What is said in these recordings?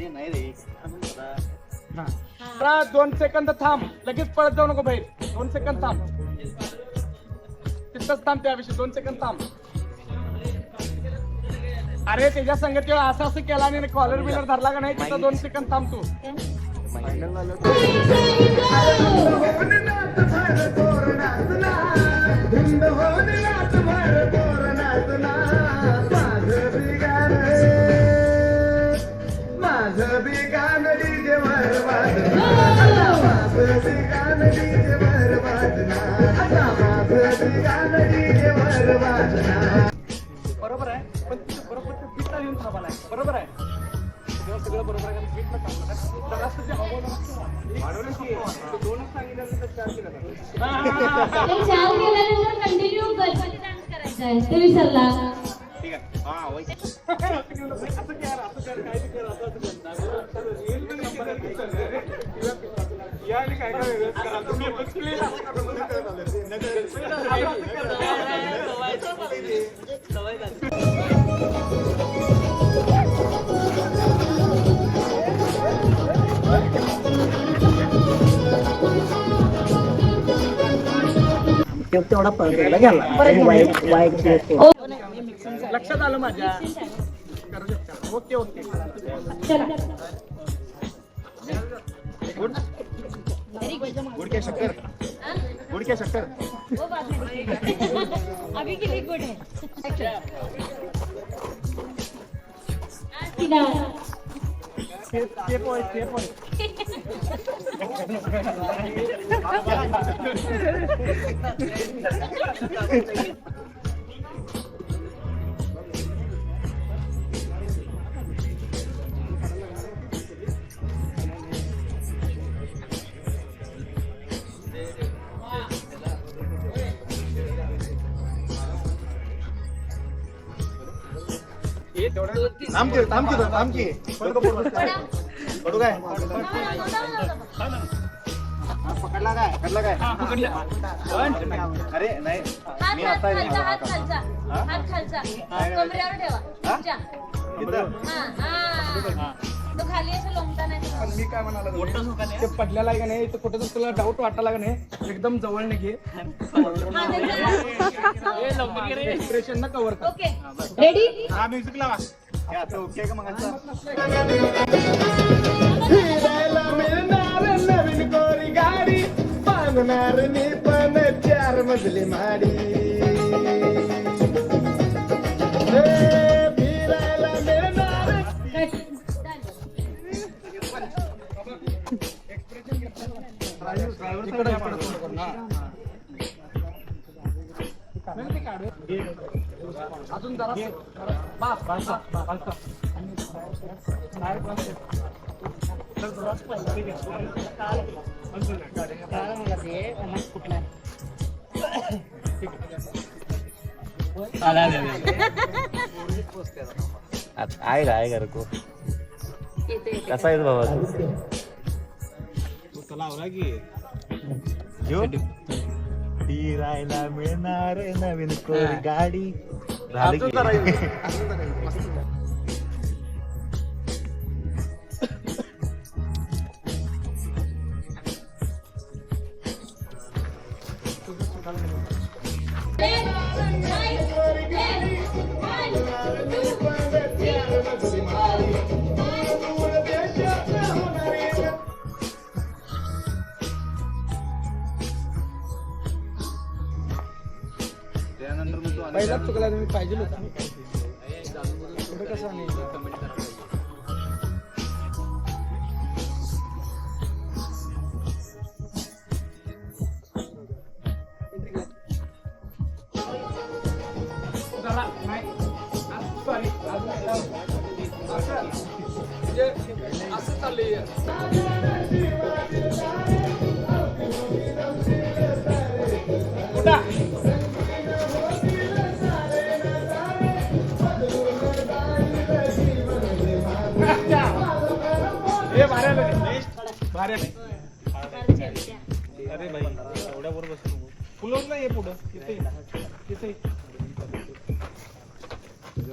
नाही रे. हा 2 सेकंद थांब, लगेच पळत जाऊ नको बाहेर. 2 सेकंद थांब, तिथंच थांब. त्याविषयी 2 सेकंद थांब. अरे त्याच्या संगत असं असं केला आणि कॉलर बिलर धरला का नाही, तिथं 2 सेकंद थांब तू. माझं बिगान डीजे वर वाजना, माझं बिगान डीजे वर वाजना, माझं बिगान डीजे वर वाजना. बरोबर आहे, पण तुझं बरोबर ते बीटला येऊन थांबायला. बरोबर आहे, सगळं बरोबर आहे. बीटला थांबलं जरासं जे वाढवलं की 2च सांगितलं तर 4 केलं. ते 4 केल्यानंतर कंटिन्यू गणपती डान्स करायचा आहे, ते विसरला. ठीक आहे. हा वय. असं कर, काय कर, या आणि काय काय वेगळंच करा तुम्ही. तेवढा परत गेला. लक्षात आलं माझ्या. करू शकता. Okay okay. गुड गुड क्या शक्कर, गुड क्या शक्कर. अभी के लिए गुड है. थांबकी पडू काय. पकडला काय अरे नाही मी आता हात खालचा कमरेवर ठेवा. तो खाली असं लोंबता नाही. पण मी काय म्हणाला, ते पडलेला आहे का नाही, तर कुठं तुला डाऊट वाटायला का नाही, एकदम जवळ घे. एक्सप्रेशन न कव्हर कर. Okay ready. हा म्युझिक लावा. आता ओके का मग फिरायला मिळणार नवीन कोरी गाडी, बांधणार मी पण 4 मजली माडी. फिरायला मिळणार. अजून जरा बास. आहे का को कसा आहे बाबा तू लावला की फिरायला मिळणार नवीन कोरी गाडी. पहिलाच चुकला तुम्ही पाहिजे होता. पुढे कसं नाही. सॉरी असं चाललंय. अरे भाई एवढ्या बरोबर फुलवत नाही पुढं तिथे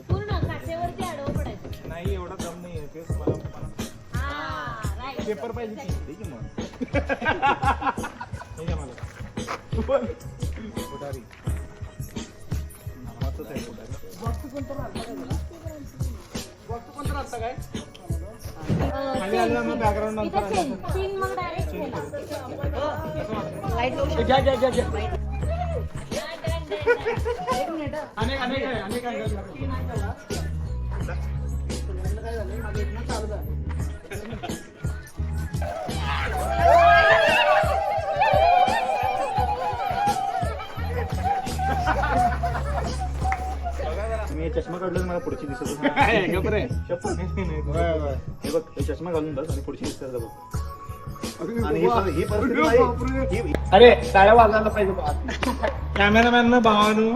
पूर्ण काचेवरती आडवं पडायचं. नाही एवढा दम नाही आहे तेच मला पेपर पाहिजे की? ठीक आहे मग. हे घ्या मला. पुढारी. नावाचंच आहे पुढारी. बॉक्स कोणतं राहतं काय खाली आलं मग बॅकग्राऊंड नंतर आलं. सीन मग डायरेक्ट केला. घ्या घ्या घ्या घ्या एक मिनिट. अनेक अनेक आहे अनेक आहे चालू झालं मी चष्मा काढलो मला पुढची दिसत बरं आहे. शपथ. होय, होय. हे बघ हे चष्मा घालून बस आणि पुढची दिसत बघ. आणि ही परिस्थिती नाही. अरे टाळ्या वाजायला पाहिजे कॅमेरामॅन भावानं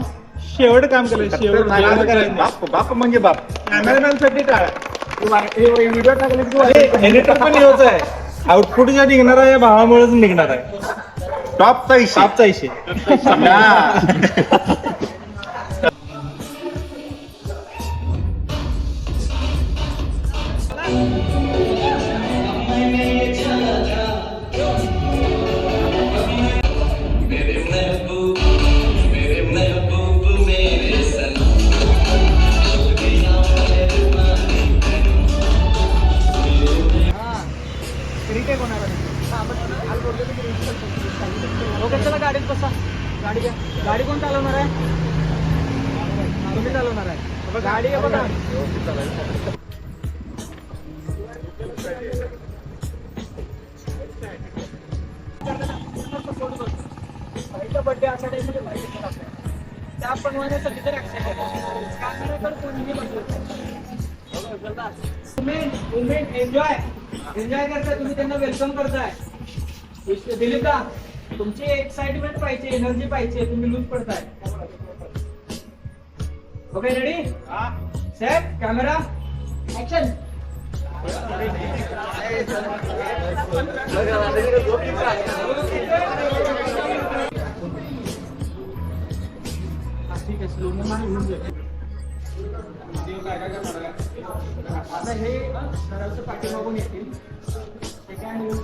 शेवट काम केलं. शेवट जेवण करायचं. बाप बाप म्हणजे बाप. कॅमेरामॅन साठी टाळा. व्हिडिओ टाकले की एडिटर पण हेच आहे. आउटपुट ज्या निघणार आहे या भावामुळेच निघणार आहे. टॉपचा इशू. टॉपचा इशे. चला गाडीत बसा गाडी घ्या गाडी कोण चालवणार आहे तुम्ही चालवणार आहे गाडी आहे बघा बर्थडे अशा टाइममध्ये त्या पण होण्यासाठी तर कॅमेराकडे कोणीही मुमेंट एन्जॉय करताय तुम्ही त्यांना वेलकम करताय दिलीप का तुमची एक्साइटमेंट पाहिजे एनर्जी पाहिजे तुम्ही लूज पडताय okay ready set camera action ठीक आहे स्लो आता हे घराचं पाठीमागून येतील ते काय मिळून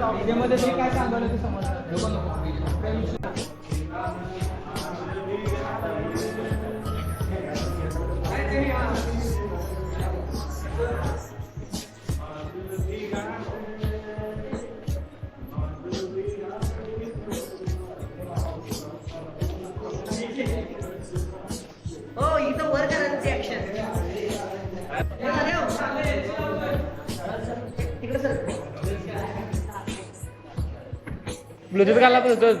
तुमच्या मध्ये ते काय सांगायला ते समजतं ब्लूटूथ घाला ब्लूटूथ.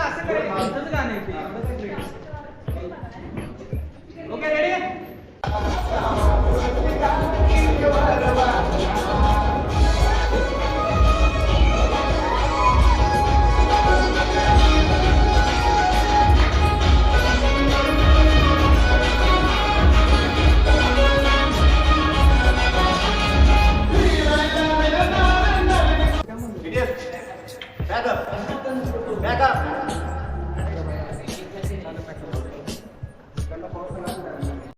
असं करायचं गाणं आहे ते.